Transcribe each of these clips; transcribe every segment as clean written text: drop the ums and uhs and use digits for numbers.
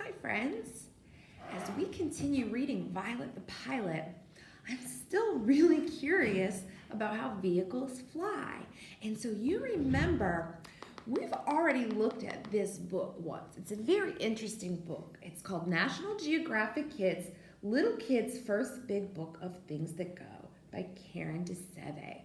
Hi friends! As we continue reading Violet the Pilot, I'm still really curious about how vehicles fly. And so you remember, we've already looked at this book once. It's a very interesting book. It's called National Geographic Kids, Little Kids' First Big Book of Things That Go by Karen DeSeve.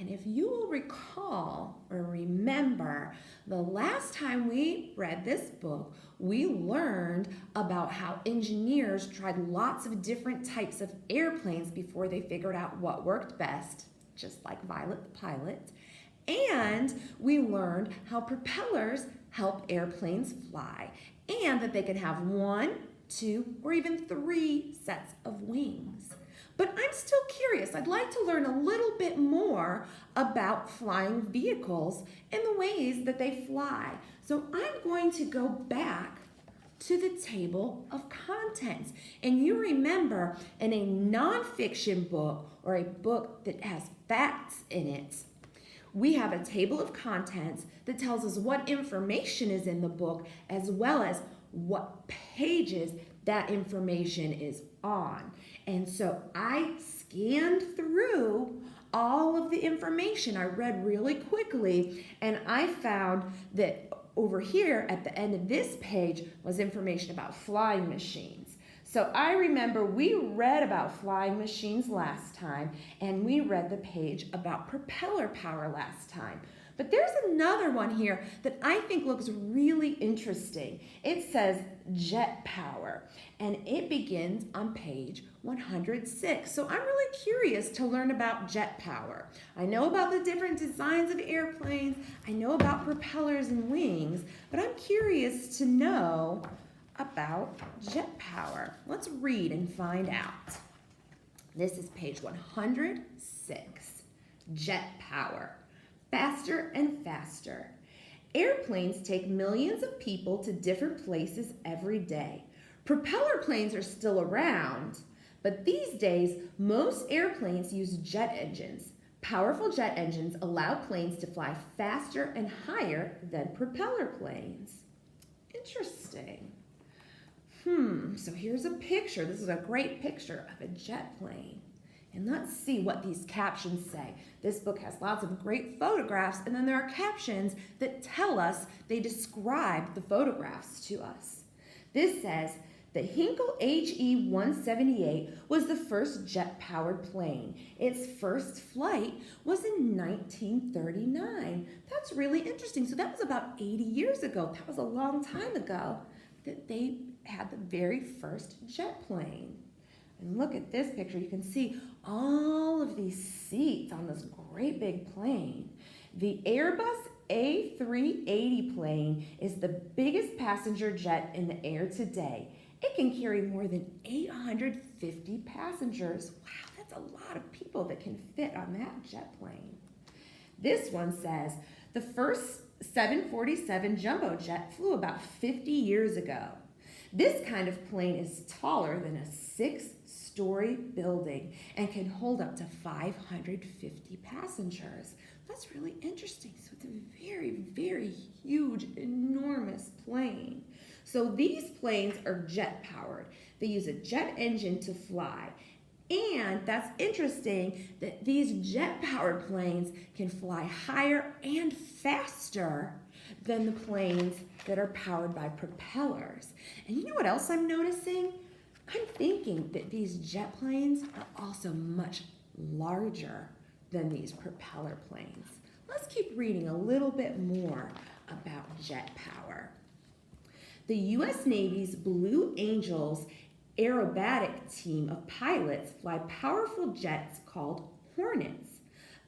And if you will recall or remember, the last time we read this book, we learned about how engineers tried lots of different types of airplanes before they figured out what worked best, just like Violet the Pilot. And we learned how propellers help airplanes fly, and that they can have 1, 2, or even 3 sets of wings. But I'm still curious. I'd like to learn a little bit more about flying vehicles and the ways that they fly. So I'm going to go back to the table of contents. And you remember, in a nonfiction book or a book that has facts in it, we have a table of contents that tells us what information is in the book as well as what pages that information is on. And so I scanned through all of the information. I read really quickly, and I found that over here at the end of this page was information about flying machines. So I remember we read about flying machines last time, and we read the page about propeller power last time. But there's another one here that I think looks really interesting. It says jet power, and it begins on page 106. So I'm really curious to learn about jet power. I know about the different designs of airplanes. I know about propellers and wings, but I'm curious to know about jet power. Let's read and find out. This is page 106, jet power. Faster and faster. Airplanes take millions of people to different places every day. Propeller planes are still around, but these days, most airplanes use jet engines. Powerful jet engines allow planes to fly faster and higher than propeller planes. Interesting. So here's a picture. This is a great picture of a jet plane. And let's see what these captions say. This book has lots of great photographs, and then there are captions that tell us, they describe the photographs to us. This says, the Hinkle HE-178 was the first jet-powered plane. Its first flight was in 1939. That's really interesting. So that was about 80 years ago. That was a long time ago that they had the very first jet plane. And look at this picture. You can see all of these seats on this great big plane. The Airbus A380 plane is the biggest passenger jet in the air today. It can carry more than 850 passengers. Wow, that's a lot of people that can fit on that jet plane. This one says, the first 747 jumbo jet flew about 50 years ago. This kind of plane is taller than a 6-story building and can hold up to 550 passengers. That's really interesting. So it's a very, very huge, enormous plane. So these planes are jet powered. They use a jet engine to fly. And that's interesting that these jet powered planes can fly higher and faster than the planes that are powered by propellers. And you know what else I'm noticing? I'm thinking that these jet planes are also much larger than these propeller planes. Let's keep reading a little bit more about jet power. The U.S. Navy's Blue Angels aerobatic team of pilots fly powerful jets called Hornets.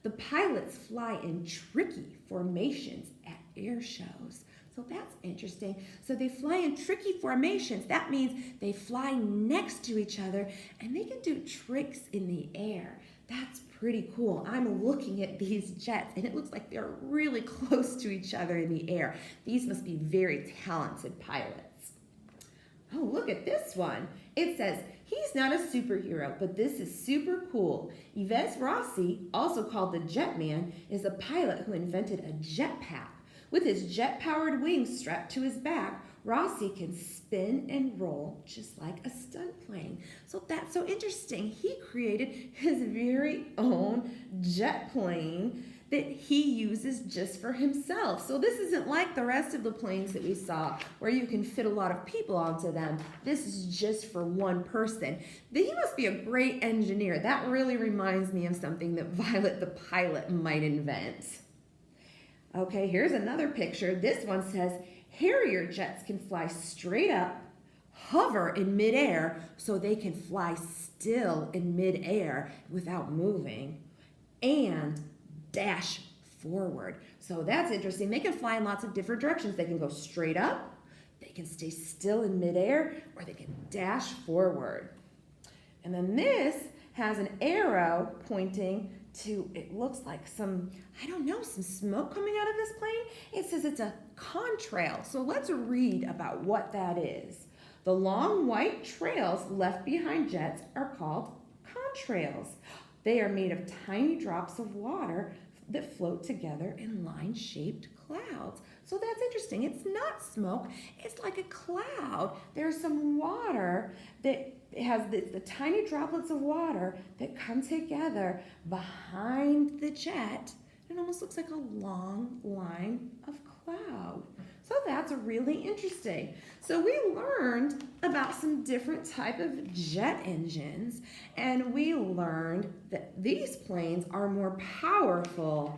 The pilots fly in tricky formations at air shows. So that's interesting. So they fly in tricky formations. That means they fly next to each other and they can do tricks in the air. That's pretty cool. I'm looking at these jets and it looks like they're really close to each other in the air. These must be very talented pilots. Oh, look at this one. It says, he's not a superhero, but this is super cool. Yves Rossi, also called the Jet Man, is a pilot who invented a jetpack. With his jet-powered wings strapped to his back, Rossi can spin and roll just like a stunt plane. So that's so interesting. He created his very own jet plane that he uses just for himself. So this isn't like the rest of the planes that we saw where you can fit a lot of people onto them. This is just for one person. He must be a great engineer. That really reminds me of something that Violet the pilot might invent. Okay, here's another picture. This one says, Harrier jets can fly straight up, hover in midair so they can fly still in midair without moving, and dash forward. So that's interesting. They can fly in lots of different directions. They can go straight up, they can stay still in midair, or they can dash forward. And then this has an arrow pointing to, it looks like some, I don't know, some smoke coming out of this plane. It says it's a contrail. So let's read about what that is. The long white trails left behind jets are called contrails. They are made of tiny drops of water that float together in line-shaped clouds. So that's interesting. It's not smoke. It's like a cloud. There's some water that has the tiny droplets of water that come together behind the jet. It almost looks like a long line of cloud. So that's really interesting. So we learned about some different type of jet engines, and we learned that these planes are more powerful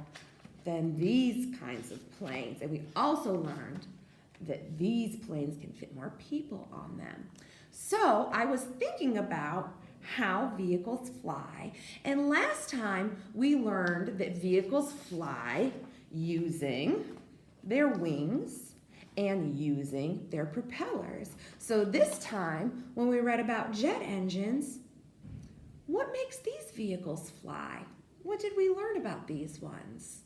than these kinds of planes. And we also learned that these planes can fit more people on them. So I was thinking about how vehicles fly, and last time we learned that vehicles fly using their wings and using their propellers. So this time, when we read about jet engines, what makes these vehicles fly? What did we learn about these ones?